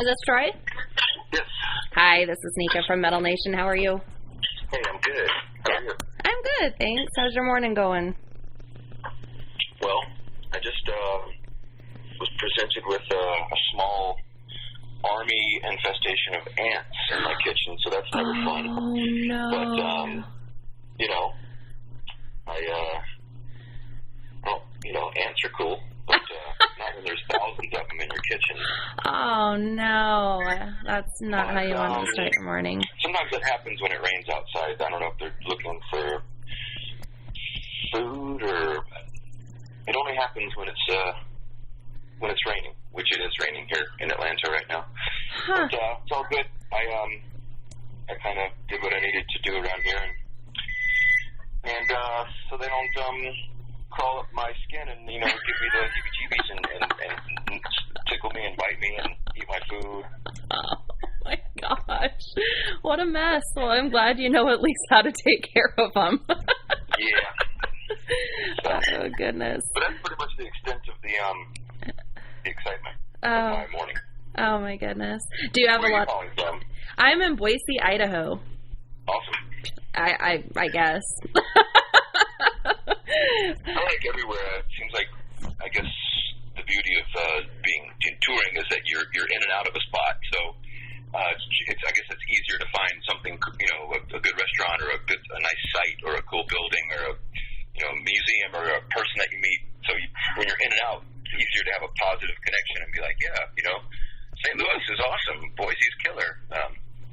Is this Troy? Yes. Hi, this is Nika from Metal Nation. How are you? Hey, I'm good. How are you? I'm good, thanks. How's your morning going? Well, I just was presented with a small army infestation of ants in my kitchen, so that's never fun. Oh, no. But, ants are cool, but not when there's thousands of them in your kitchen. Oh, no. That's not how you want to start your morning. Sometimes it happens when it rains outside. I don't know if they're looking for food or... It only happens when it's raining, which it is raining here in Atlanta right now. Huh. But it's all good. I kind of did what I needed to do around here, and so they don't crawl up my skin and give me the heebie-jeebies and tickle me and bite me and eat my food. Oh my gosh, what a mess. Well, I'm glad you know at least how to take care of them. Yeah. Oh goodness. But that's pretty much the extent of the excitement of my morning. Oh my goodness. Do you have Where a lot? Are you calling from? I'm in Boise, Idaho. Awesome. I guess. I like everywhere. It seems like, I guess, the beauty of being touring is that you're in and out of a spot. So I guess it's easier to find something, a good restaurant or a nice site or a cool building or a museum or a person that you meet. So when you're in and out, it's easier to have a positive connection and be like, St. Louis is awesome. Boise's killer.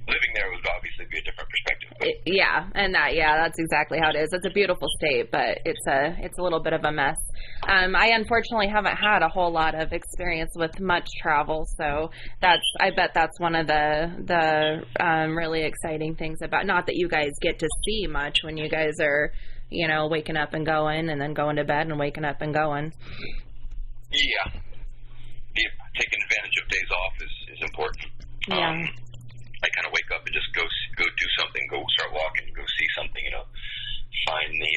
Living there would obviously be a different perspective. That's exactly how it is. It's a beautiful state, but it's a little bit of a mess. I unfortunately haven't had a whole lot of experience with much travel, so I bet that's one of the really exciting things about, not that you guys get to see much when you guys are, waking up and going and then going to bed and waking up and going. Yeah. Taking advantage of days off is important. Yeah. I kind of wake up and just go do something, go start walking, go see something, find the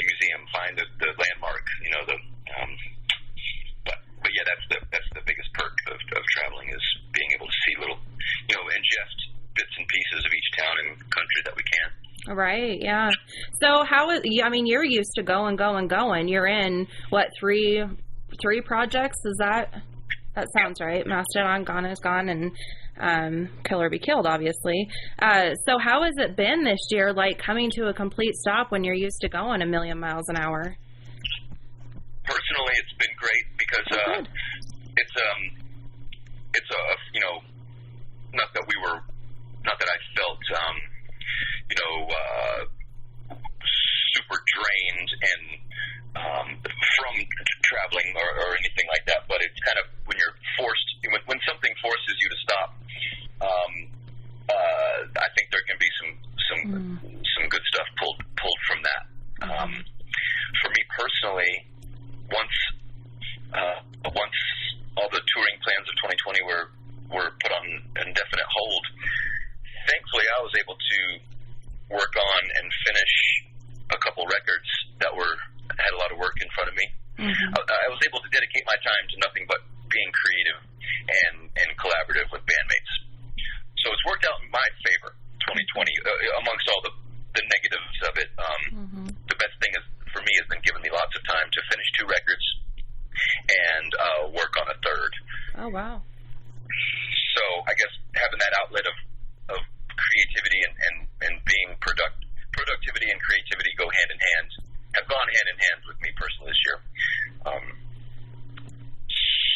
museum, find the landmark, but yeah, that's the biggest perk of traveling is being able to see little, ingest bits and pieces of each town and country that we can. Right, yeah. So you're used to going. You're in, what, three projects? Is that sounds right? Mastodon, Gone is Gone, and Kill or Be Killed, obviously. So how has it been this year, like coming to a complete stop when you're used to going a million miles an hour? Personally, it's been great because it's not that I felt super drained and from traveling or anything like that, but it's kind of when you're forced, when something forces you to stop. I think there can be some good stuff pulled from that. For me personally, once all the touring plans of 2020 were put on indefinite hold, thankfully I was able to work on and finish a couple records that had a lot of work in front of me. Mm-hmm. I was able to dedicate my time to nothing but being creative and collaborative with bandmates. So it's worked out in my favor, 2020, amongst all the negatives of it. The best thing for me has been giving me lots of time to finish 2 records and work on a third. Oh, wow. So I guess having that outlet of creativity and being productivity and creativity go hand in hand, have gone hand in hand with me personally this year.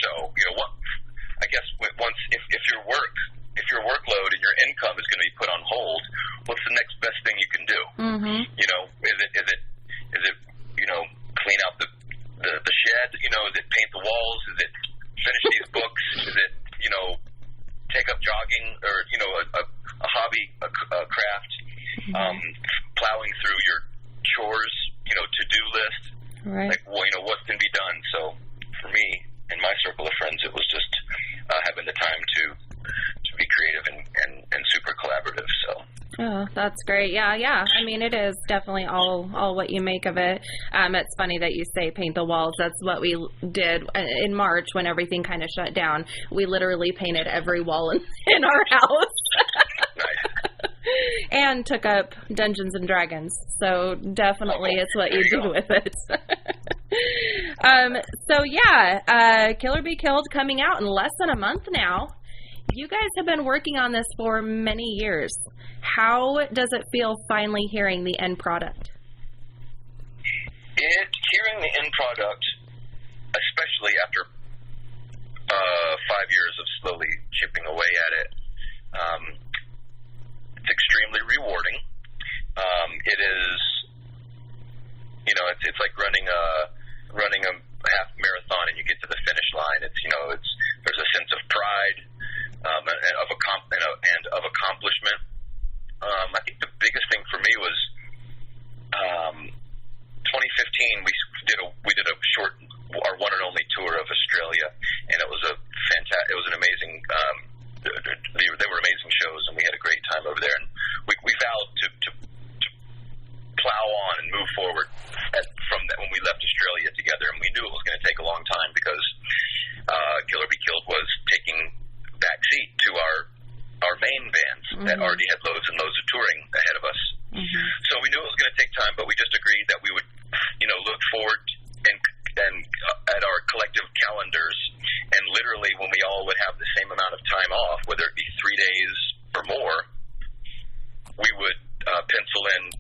So, I guess if your workload and your income is going to be put on hold, what's the next best thing you can do? Mm-hmm. Is it clean out the shed? Is it paint the walls? Is it finish these books? Is it, take up jogging or, a hobby, a craft, plowing through your chores, to-do list, right? Like, what can be done? So for me and my circle of friends, it was just having the time to be creative and super collaborative. So Oh, that's great. Yeah. I mean, it is definitely all what you make of it. It's funny that you say paint the walls. That's what we did in March when everything kind of shut down. We literally painted every wall in our house. Nice. And took up Dungeons and Dragons. So definitely it's what you do with it. Killer Be Killed coming out in less than a month now. You guys have been working on this for many years. How does it feel finally hearing the end product? Hearing the end product, especially after 5 years of slowly chipping away at it, it's extremely rewarding. It is, it's like running a half marathon and you get to the finish line. There's a sense of pride. And of accomplishment. I think the biggest thing for me was 2015. We did a short, our one and only tour of Australia, and it was an amazing. They were amazing shows, and we had a great time over there. And we vowed to plow on and move forward from that when we left Australia together, and we knew it was going to take a long time because Killer Be Killed was taking backseat to our main bands that already had loads and loads of touring ahead of us. Mm-hmm. So we knew it was going to take time, but we just agreed that we would, look forward and at our collective calendars, and literally when we all would have the same amount of time off, whether it be 3 days or more, we would pencil in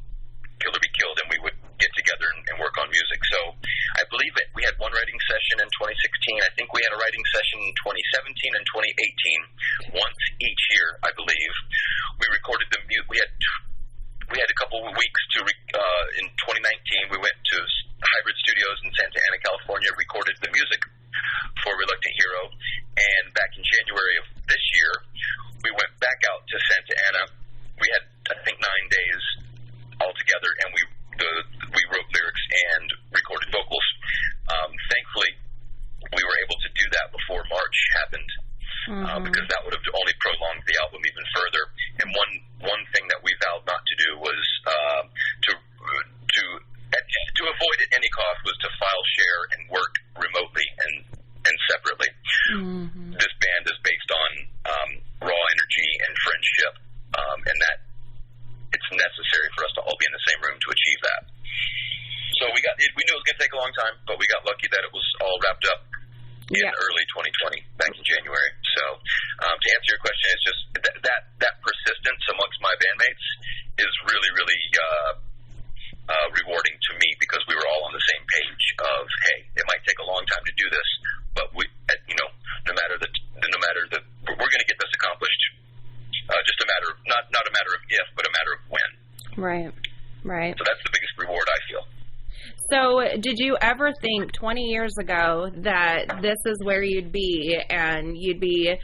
Killer Be Killed, and we would get together and work on music. So I believe that we had one writing session in 2016. I think we had a writing session in 2017 and 2018, once each year, I believe. We recorded the music. We had a couple of weeks in 2019. We went to Hybrid Studios in Santa Ana, California, recorded the music for Reluctant Hero. And back in January of this year, we went back out to Santa Ana. We had, I think, 9 days all together, and we wrote lyrics and recorded vocals. Thankfully, we were able to do that before March happened, because that would have only prolonged the album even further. And one thing that we vowed not to do was to avoid at any cost was to file share and work remotely and separately. Mm-hmm. This band is based on raw energy and friendship, and that it's necessary for us to all be in the same room to achieve that. So we knew it was going to take a long time, but we got lucky that it was all wrapped up in early 2020, back in January. So to answer your question, it's just that persistence amongst my bandmates is really, really rewarding to me, because we were all on the same page of, hey, it might take a long time to do this, but we're going to get this accomplished. Just a matter of not a matter of if, but a matter of when. Right. So that's the biggest reward, I feel. So did you ever think 20 years ago that this is where you'd be, and you'd be,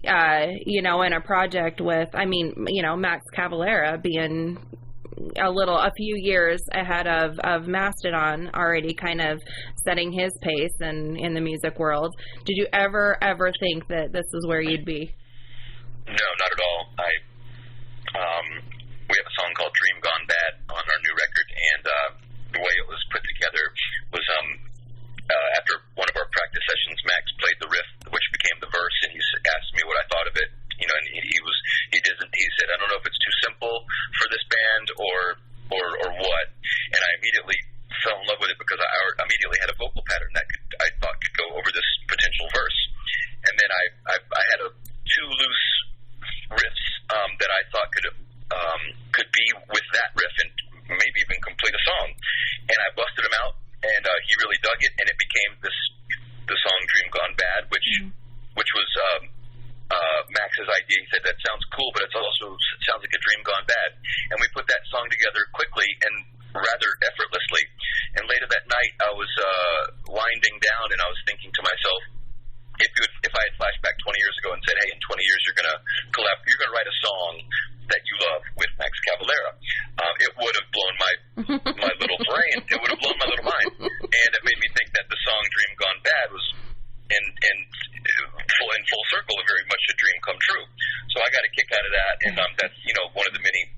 in a project with, Max Cavalera being a few years ahead of Mastodon, already kind of setting his pace in the music world? Did you ever think that this is where you'd be? No, not at all. We have a song called Dream Gone Bad on our new record, and the way it was put together was after one of our practice sessions, Max played the riff, which became the verse, and he asked me what I thought of it. And he said, I don't know if it's too simple for this band or what. And I immediately fell in love with it, because I immediately had a vocal pattern that I thought could go over this potential verse. And then I had two loose riffs that I thought could be with that riff and maybe even complete a song. And I busted them out, and he really dug it, and it became the song Dream Gone Bad, which was Max's idea. He said, that sounds cool, but it sounds like a dream gone bad. And we put that song together quickly and rather effortlessly. And later that night, I was winding down, and I was thinking to myself, if I had flashed back 20 years ago and said, hey, in 20 years you're going to write a song that you love with Max Cavalera, it would have blown my little brain. It would have blown my little mind. And it made me think that the song Dream Gone Bad was in full circle, very much a dream come true. So I got a kick out of that, and that's one of the many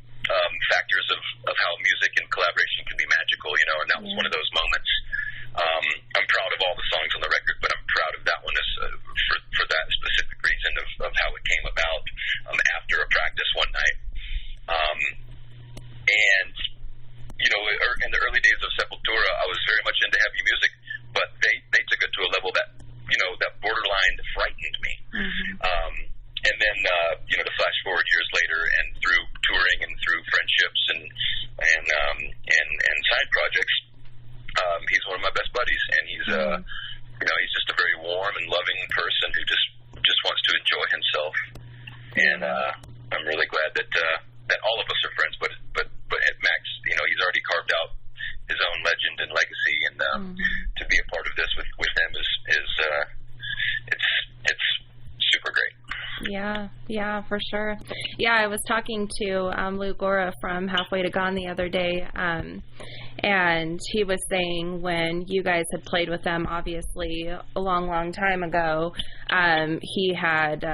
and I'm really glad that all of us are friends. But Max, he's already carved out his own legend and legacy, and to be a part of this with them is it's super great. Yeah, for sure. Yeah, I was talking to Gora from Halfway to Gone the other day, and he was saying when you guys had played with them, obviously a long time ago, he had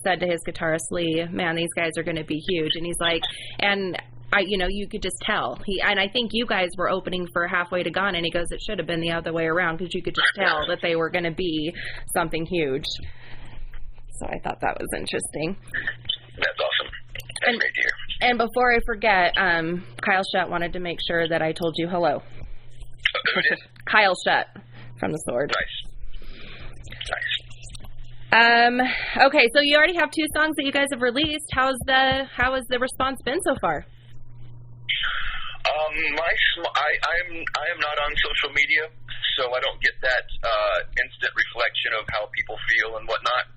said to his guitarist Lee, "Man, these guys are going to be huge," and he's like, and you could just tell. And I think you guys were opening for Halfway to Gone, and he goes, it should have been the other way around, because you could just tell that they were going to be something huge. So I thought that was interesting. That's awesome. That's great to hear. And before I forget, Kyle Shutt wanted to make sure that I told you hello. Who did? Kyle Shutt from The Sword. Nice. Okay, so you already have 2 songs that you guys have released. How has the response been so far? I am not on social media, so I don't get that instant reflection of how people feel and whatnot.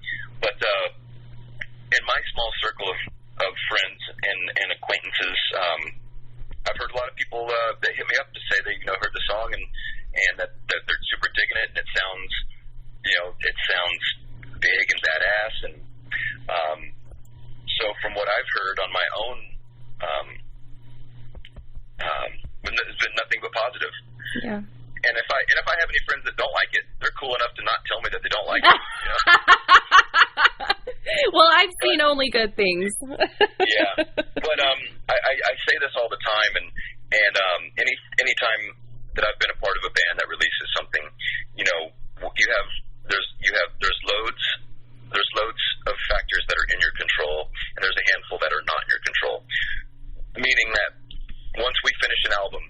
But in my small circle of friends and acquaintances, I've heard a lot of people that hit me up to say they heard the song and that they're super digging it, and it sounds big and badass, and so from what I've heard on my own, it's been nothing but positive. Yeah. And if I have any friends that don't like it, they're cool enough to not tell me that they don't like it. Well, I've seen only good things. Yeah, but I say this all the time, and any time that I've been a part of a band that releases something, there's loads of factors that are in your control, and there's a handful that are not in your control. Meaning that once we finish an album,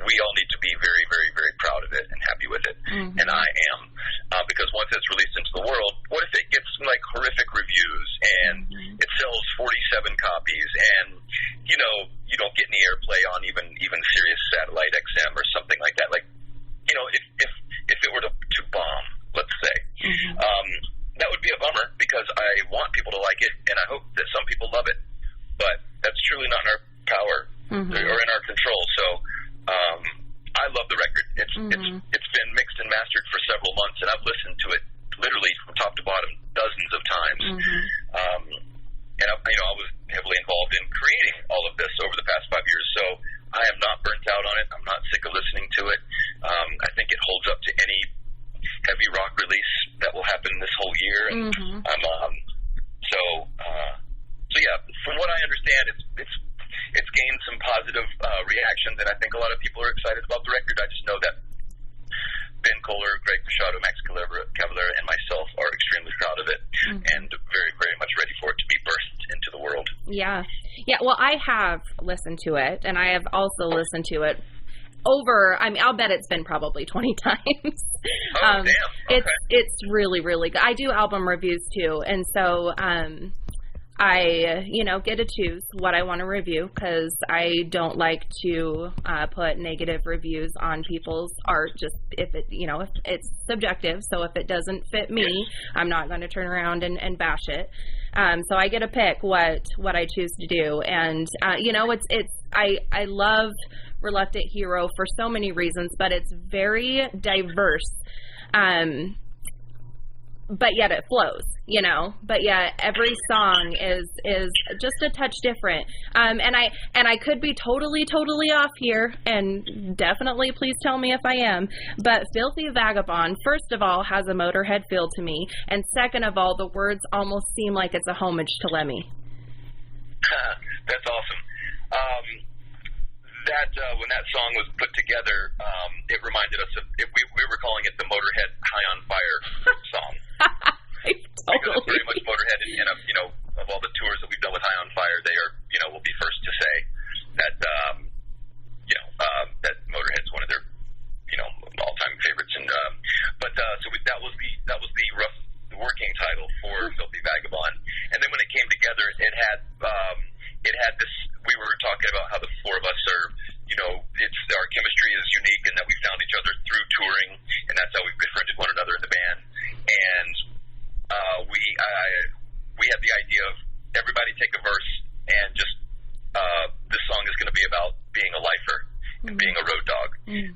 we all need to be very, very, very proud of it and happy with it. Mm-hmm. And I am. Because once it's released into the world, what if it gets horrific reviews and it sells 47 copies and, you don't get any airplay on even Sirius Satellite XM or something like that. If it were to bomb, let's say, that would be a bummer because I want people to like it and I hope that some people love it. But that's truly not in our power or in our control. So, I love the record. It's been mixed and mastered for several months, and I've listened to it literally from top to bottom dozens of times. And I was heavily involved in creating all of this over the past 5 years, so I am not burnt out on it. I'm not sick of listening to it. I think it holds up to any heavy rock release that will happen this whole year. And so yeah, from what I understand, it's gained some positive reactions, and I think a lot of people are excited about the record. I just know that Ben Kohler, Greg Machado, Max Cavalera, and myself are extremely proud of it and very, very much ready for it to be burst into the world. Yeah. Well, I have listened to it, and I have also listened to it I'll bet it's been probably 20 times. Oh, damn. Okay. It's really, really good. I do album reviews too, and so I, get to choose what I want to review because I don't like to put negative reviews on people's art just if if it's subjective. So if it doesn't fit me, I'm not going to turn around and bash it. So I get to pick what I choose to do. And, I love Reluctant Hero for so many reasons, but it's very diverse. But yet it flows, but yet every song is just a touch different. And I could be totally off here, and definitely please tell me if I am, but Filthy Vagabond, first of all, has a Motorhead feel to me, and second of all, the words almost seem like it's a homage to Lemmy. That's awesome. When that song was put together, it reminded us of, we were calling it the Motorhead High on Fire song. Because it's very much Motorhead, and of all the tours that we've done with High on Fire, they are, will be first to say that, that Motorhead's one of their, all-time favorites. And that was the rough working title for Filthy Vagabond. And then when it came together, it had this. We were talking about how the four of us are, our chemistry is unique, and that we found each other through touring, and that's how we befriended one another in the band. And idea of everybody take a verse and just this song is going to be about being a lifer and being a road dog.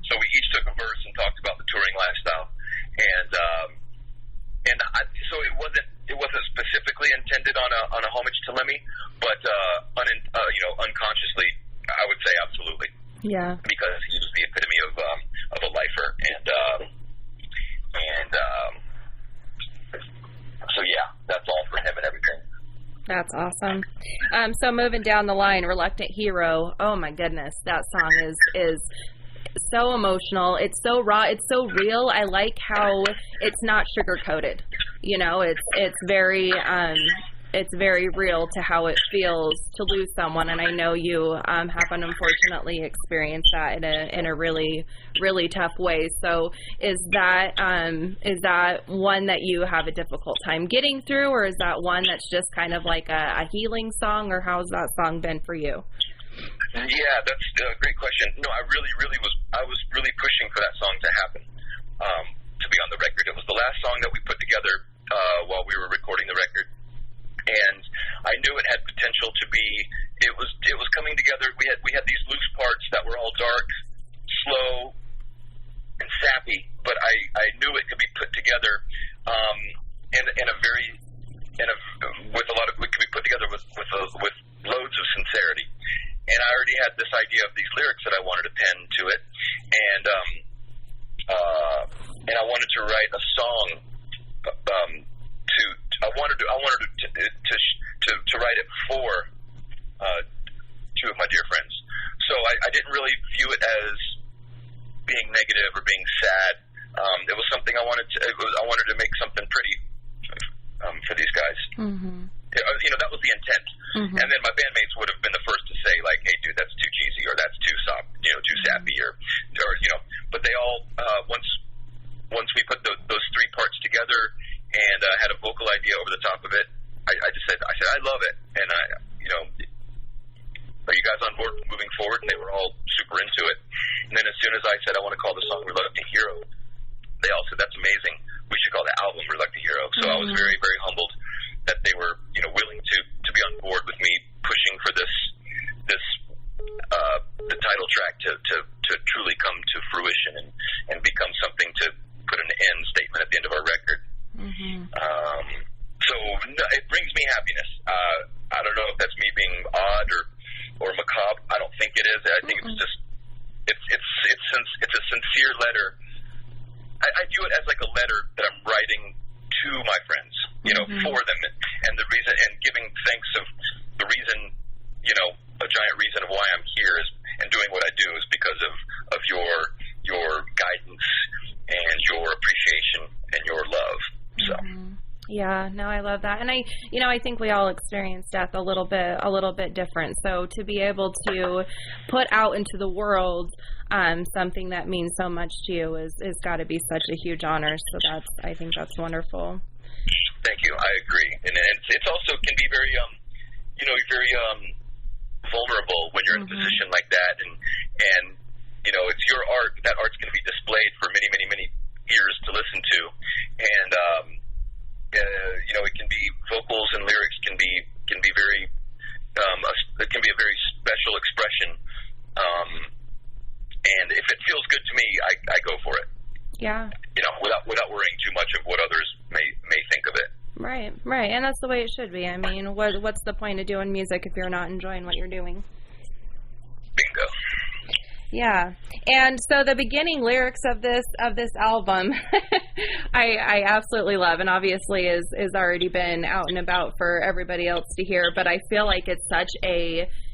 So we each took a verse and talked about the touring lifestyle, so it wasn't specifically intended on a homage to Lemmy, but unconsciously, I would say absolutely. Yeah. Because he was the epitome of a lifer, and so yeah, that's all for him and everything. That's awesome. So moving down the line, Reluctant Hero. Oh my goodness, that song is so emotional. It's so raw. It's so real. I like how it's not sugar coated. You know, it's very real to how it feels to lose someone. And I know you have unfortunately experienced that in a really, really tough way. So is that one that you have a difficult time getting through, or is that one that's just kind of like a healing song, or how's that song been for you? Yeah, that's a great question. No, I was really pushing for that song to happen, to be on the record. It was the last song that we put together while we were recording the record, and I knew it had potential to be. It was coming together. We had these loose parts that were all dark, slow, and sappy, but I knew it could be put together with a lot of. It could be put together with loads of sincerity. And I already had this idea of these lyrics that I wanted to pen to it, and I wanted to write a song. I wanted to write it for two of my dear friends. So I didn't really view it as being negative or being sad. It was something I wanted to make something pretty for these guys. Mm-hmm. That was the intent. Mm-hmm. And then my bandmates would have been the first to say, like, hey, dude, that's too cheesy, or that's too soft, too sappy, or but they all, once we put those three parts together and had a vocal idea over the top of it, I just said, I love it. And are you guys on board moving forward? And they were all super into it. And then as soon as I said, I want to call the song Reluctant Hero, they all said, that's amazing. We should call the album Reluctant Hero. So I was very, very humbled that they were, willing to be on board with me pushing for the title track to truly come to fruition and become something to put an end statement at the end of our record. Mm-hmm. So it brings me happiness. I don't know if that's me being odd or macabre. I don't think it is. I think it's just it's a sincere letter. I view it as like a letter that I'm writing to my friends, for them, and the reason, and giving thanks of the reason, a giant reason of why I'm here is and doing what I do is because of your guidance and your appreciation and your love. So. Yeah, no, I love that. And I think we all experience death a little bit different. So to be able to put out into the world something that means so much to you is got to be such a huge honor. So I think that's wonderful. Thank you. I agree. And it's also can be very, very vulnerable when you're in a position like that. And it's your art. That art's going to be displayed for many, many, many ears to listen to. And, it can be vocals and lyrics can be very, it can be a very special expression. And if it feels good to me, I go for it. Yeah. Without worrying too much of what others may think of it. Right. And that's the way it should be. I mean, what's the point of doing music if you're not enjoying what you're doing? Bingo. Yeah. And so the beginning lyrics of this album, I absolutely love, and obviously is already been out and about for everybody else to hear, but I feel like it's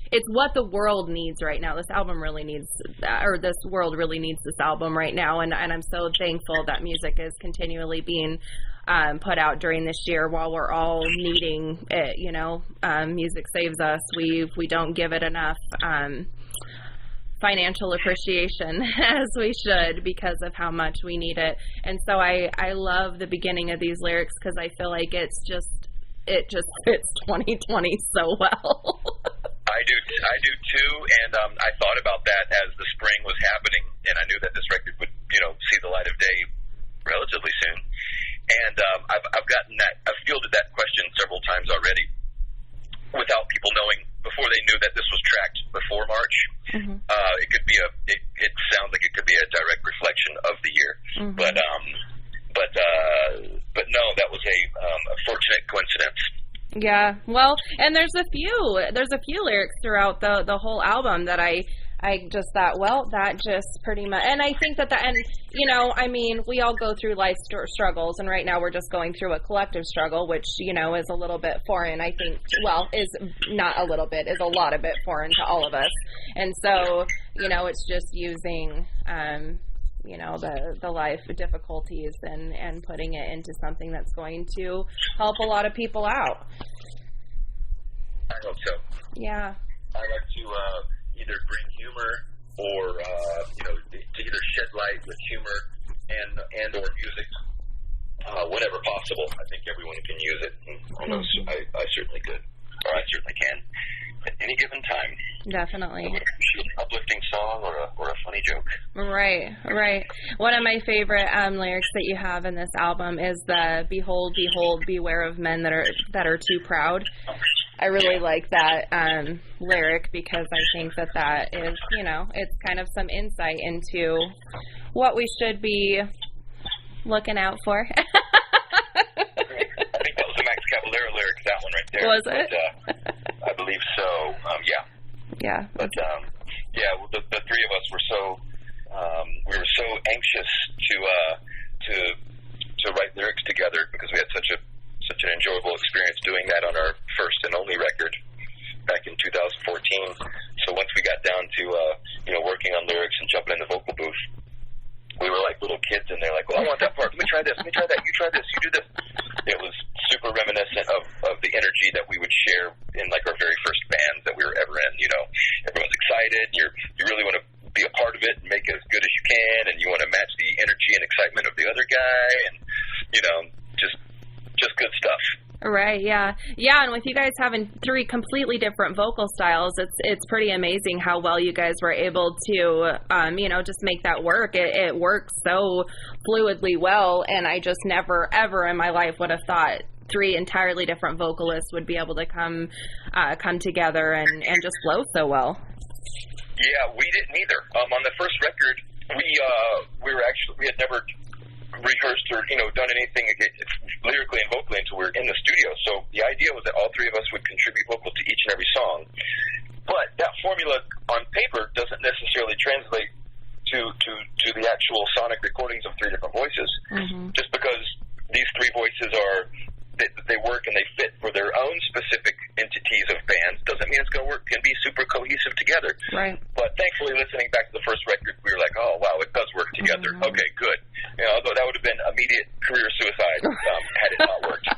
it's what the world needs right now. This album really needs, or this world really needs this album right now, and I'm so thankful that music is continually being put out during this year while we're all needing it. Music saves us. We don't give it enough financial appreciation as we should because of how much we need it. And so I love the beginning of these lyrics because I feel like it just fits 2020 so well. I do too, and I thought about that as the spring was happening, and I knew that this record would see the light of day relatively soon. And I've fielded that question several times already, Yeah. Well, and there's a few lyrics throughout the whole album that I just thought, well, that just pretty much, and I think that and I mean, we all go through life struggles, and right now we're just going through a collective struggle, which, is a little bit foreign, I think, well, is not a little bit, is a lot of it foreign to all of us. And so, it's just using, the life difficulties and putting it into something that's going to help a lot of people out. I hope so. Yeah. I like to either bring humor or to either shed light with humor and or music whenever possible. I think everyone can use it. I certainly could, or I certainly can at any given time. Definitely. An uplifting song or a funny joke. Right. One of my favorite lyrics that you have in this album is the "Behold, behold, beware of men that are too proud." I really like that lyric because I think that is, it's kind of some insight into what we should be looking out for. I think that was a Max Cavalera lyric, that one right there. Was it? But, I believe so. Yeah. Yeah. But well, the three of us were we were so anxious to write lyrics together because we had such an enjoyable experience doing that on our first and only record back in 2014. So once we got down to working on lyrics and jumping in the vocal booth, we were like little kids in there, like, well, I want that part. Let me try this. Let me try that. You try this. You do this. It was super reminiscent of the energy that we would share in like our very first bands that we were ever in. Everyone's excited. You really want to be a part of it and make it as good as you can, and you want to match the energy and excitement of the other guy, and just good stuff. Right, yeah, and with you guys having three completely different vocal styles, it's pretty amazing how well you guys were able to, just make that work. It works so fluidly well, and I just never, ever in my life would have thought three entirely different vocalists would be able to come together and just flow so well. Yeah, we didn't either. On the first record, we had never rehearsed or done anything lyrically and vocally until we were in the studio. So the idea was that all three of us would contribute vocals to each and every song. But that formula on paper doesn't necessarily translate to the actual sonic recordings of three different voices. Mm-hmm. Just because these three voices they work and they fit for their own specific entities of bands doesn't mean it's going to work and be super cohesive together. Right. But thankfully, listening back to the first record, we were like, oh, wow, it does work together. Mm-hmm. Okay, good. Although that would have been immediate career suicide had it not worked.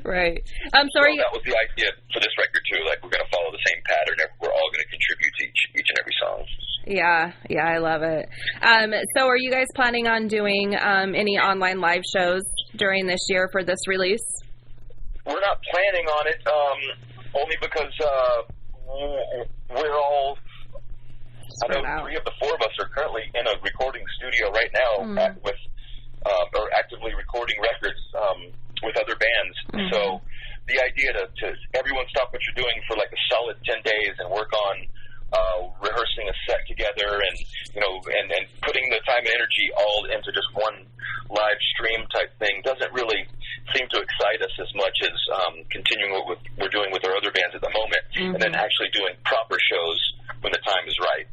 Right. So that was the idea for this record, too. Like, we're going to follow the same pattern. We're all going to contribute to each and every song. Yeah, I love it. So are you guys planning on doing any online live shows during this year for this release? We're not planning on it, only because we're all, I know three of the four of us are currently in a recording studio right now or actively recording records with other bands. Mm-hmm. So the idea to everyone stop what you're doing for like a solid 10 days and work on rehearsing a set together and putting the time and energy all into just one live stream type thing doesn't really seem to excite us as much as continuing what we're doing with our other bands at the moment. Mm-hmm. And then actually doing proper shows when the time is right,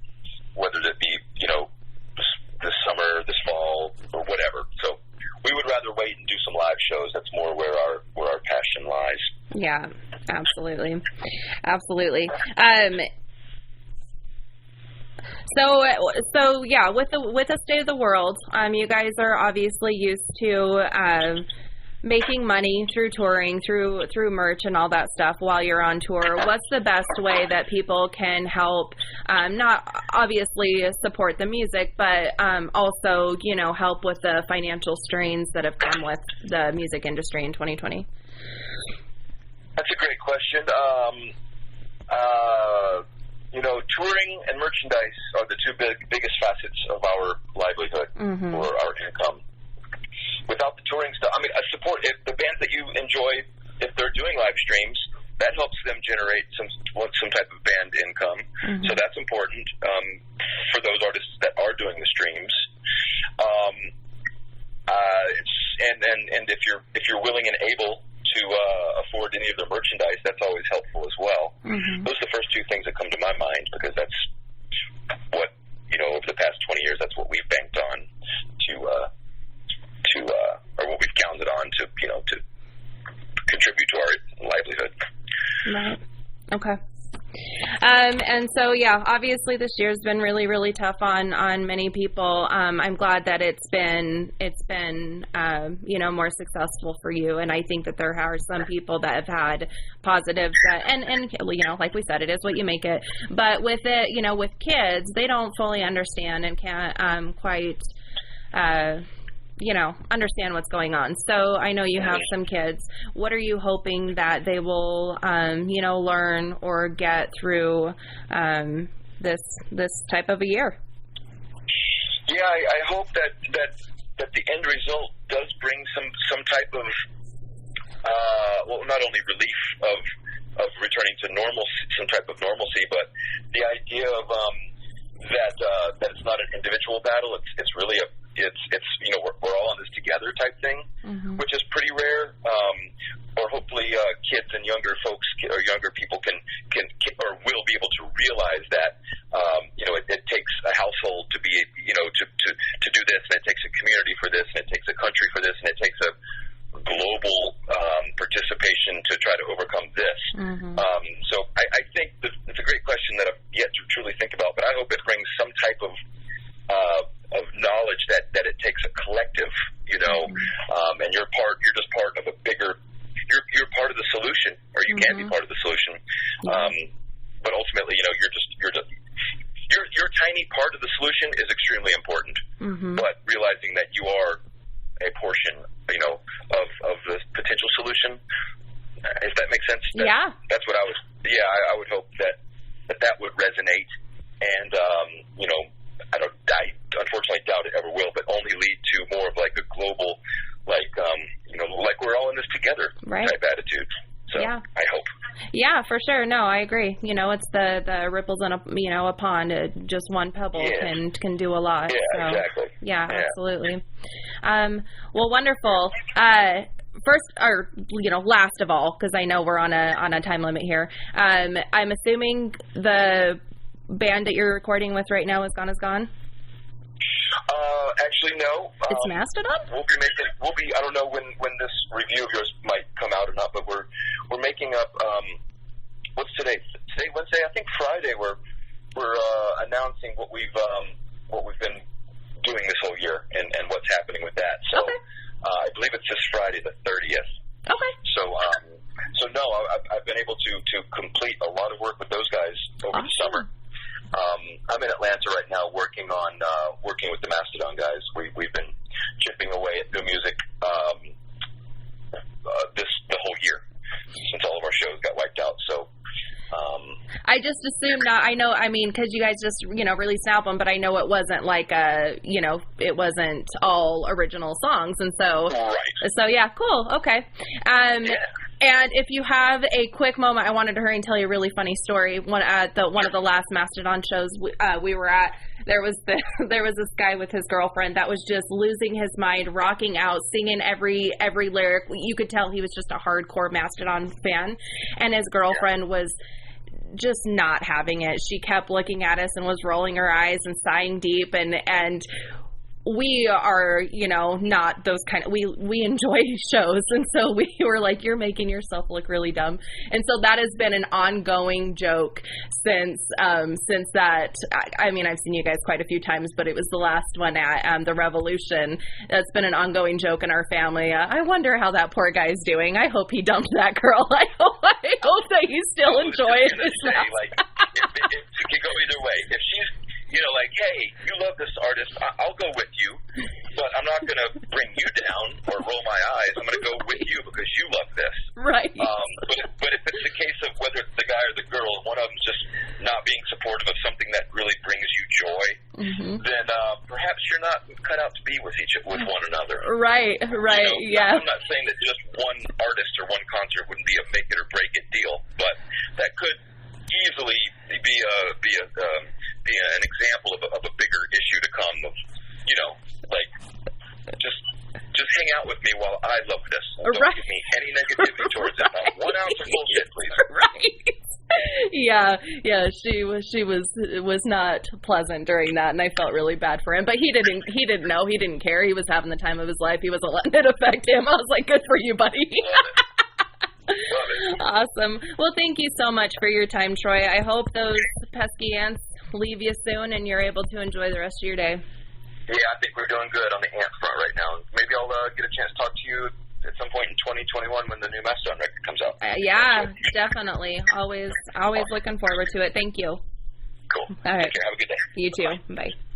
whether it be this summer, this fall, or whatever. So we would rather wait and do some live shows. That's more where our passion lies. Yeah, absolutely. So yeah, with the state of the world, you guys are obviously used to making money through touring, through merch and all that stuff while you're on tour. What's the best way that people can help, not obviously support the music, but also, help with the financial strains that have come with the music industry in 2020? That's a great question. Touring and merchandise are the two biggest facets of our livelihood or our income. Without the touring stuff, I support if the bands that you enjoy, if they're doing live streams, that helps them generate some type of band income. Mm-hmm. So that's important for those artists that are doing the streams. And if you're willing and able to afford any of their merchandise, that's always helpful as well. Mm-hmm. Those are the first two things that come to my mind, because that's what, over the past 20 years, that's what we've banked on or what we've counted on to contribute to our livelihood. Right. Okay. And so, yeah, obviously this year's been really, really tough on many people. I'm glad that it's been more successful for you. And I think that there are some people that have had positives and like we said, it is what you make it. But with it, with kids, they don't fully understand and can't quite understand what's going on. So I know you have some kids. What are you hoping that they will, learn or get through this type of a year? Yeah, I hope that the end result does bring some type of, not only relief of returning to some type of normalcy, but the idea of that it's not an individual battle. It's really we're all in this together type thing, mm-hmm. which is pretty rare. Or hopefully kids and younger folks or younger people can or will be able to realize that it takes a household to be to do this, and it takes a community for this, and it takes a country for this, and it takes a global participation to try to overcome this. Mm-hmm. So I think it's a great question that I've yet to truly think about, but I hope it brings some type of knowledge that it takes a collective, mm-hmm. And you're just part of a bigger. You're part of the solution, or you mm-hmm. can be part of the solution. Mm-hmm. But ultimately, your tiny part of the solution is extremely important. Mm-hmm. But realizing that you are a portion, of the potential solution, if that makes sense. That's what I was. Yeah, I would hope that would resonate, and I unfortunately doubt it ever will, but only lead to more of like a global, like we're all in this together type attitude. So I hope. Yeah, for sure. No, I agree. It's the ripples in a pond. Just one pebble can do a lot. Yeah, so, exactly. Yeah, absolutely. Well, wonderful. First, or last of all, because I know we're on a time limit here. I'm assuming the band that you're recording with right now is Gone is Gone? Actually, no. It's Mastodon? We'll be. I don't know when this review of yours might come out or not, but we're making up. What's today? Today, Wednesday. I think Friday. We're announcing what we've been doing this whole year and what's happening with that. So I believe it's this Friday, the 30th. Okay. So no, I've been able to complete a lot of work with those guys over the summer. I'm in Atlanta right now working with the Mastodon guys. We've been chipping away at new music the whole year since all of our shows got wiped out. So I just assumed not. I know. I mean, because you guys just released an album, but I know it wasn't like it wasn't all original songs, and so So yeah, cool. Okay. And if you have a quick moment, I wanted to hurry and tell you a really funny story. One of the last Mastodon shows we were at, there was this guy with his girlfriend that was just losing his mind, rocking out, singing every lyric. You could tell he was just a hardcore Mastodon fan, and his girlfriend was just not having it. She kept looking at us and was rolling her eyes and sighing deep, and we are, not those kind of, we enjoy shows. And so we were like, you're making yourself look really dumb. And so that has been an ongoing joke since that, I mean, I've seen you guys quite a few times, but it was the last one at the Revolution. That's been an ongoing joke in our family. I wonder how that poor guy's doing. I hope he dumped that girl. I hope that he still enjoys his life. It could go either way. If she's, hey, you love this artist, I'll go with you, but I'm not going to bring you down or roll my eyes. I'm going to go with you because you love this. Right. But if it's a case of whether it's the guy or the girl, one of them's just not being supportive of something that really brings you joy, mm-hmm. then perhaps you're not cut out to be with one another. Right. Yeah. I'm not saying that just one artist or one concert wouldn't be a make it or break it deal, but that could easily be an example of a bigger issue to come of, just just hang out with me while I love this. Don't Right. give me any negativity towards it. Not 1 ounce of bullshit, please. Right. Yeah, she was not pleasant during that, and I felt really bad for him. But he didn't know. He didn't care. He was having the time of his life. He wasn't letting it affect him. I was like, good for you, buddy. Love it. Awesome. Well, thank you so much for your time, Troy. I hope those pesky ants leave you soon and you're able to enjoy the rest of your day. Yeah, I think we're doing good on the ant front right now. Maybe I'll get a chance to talk to you at some point in 2021 when the new Mastodon record comes out. Yeah, definitely. Always looking forward to it. Thank you. Cool. All right. Take care. Have a good day. You too. Bye-bye. Bye.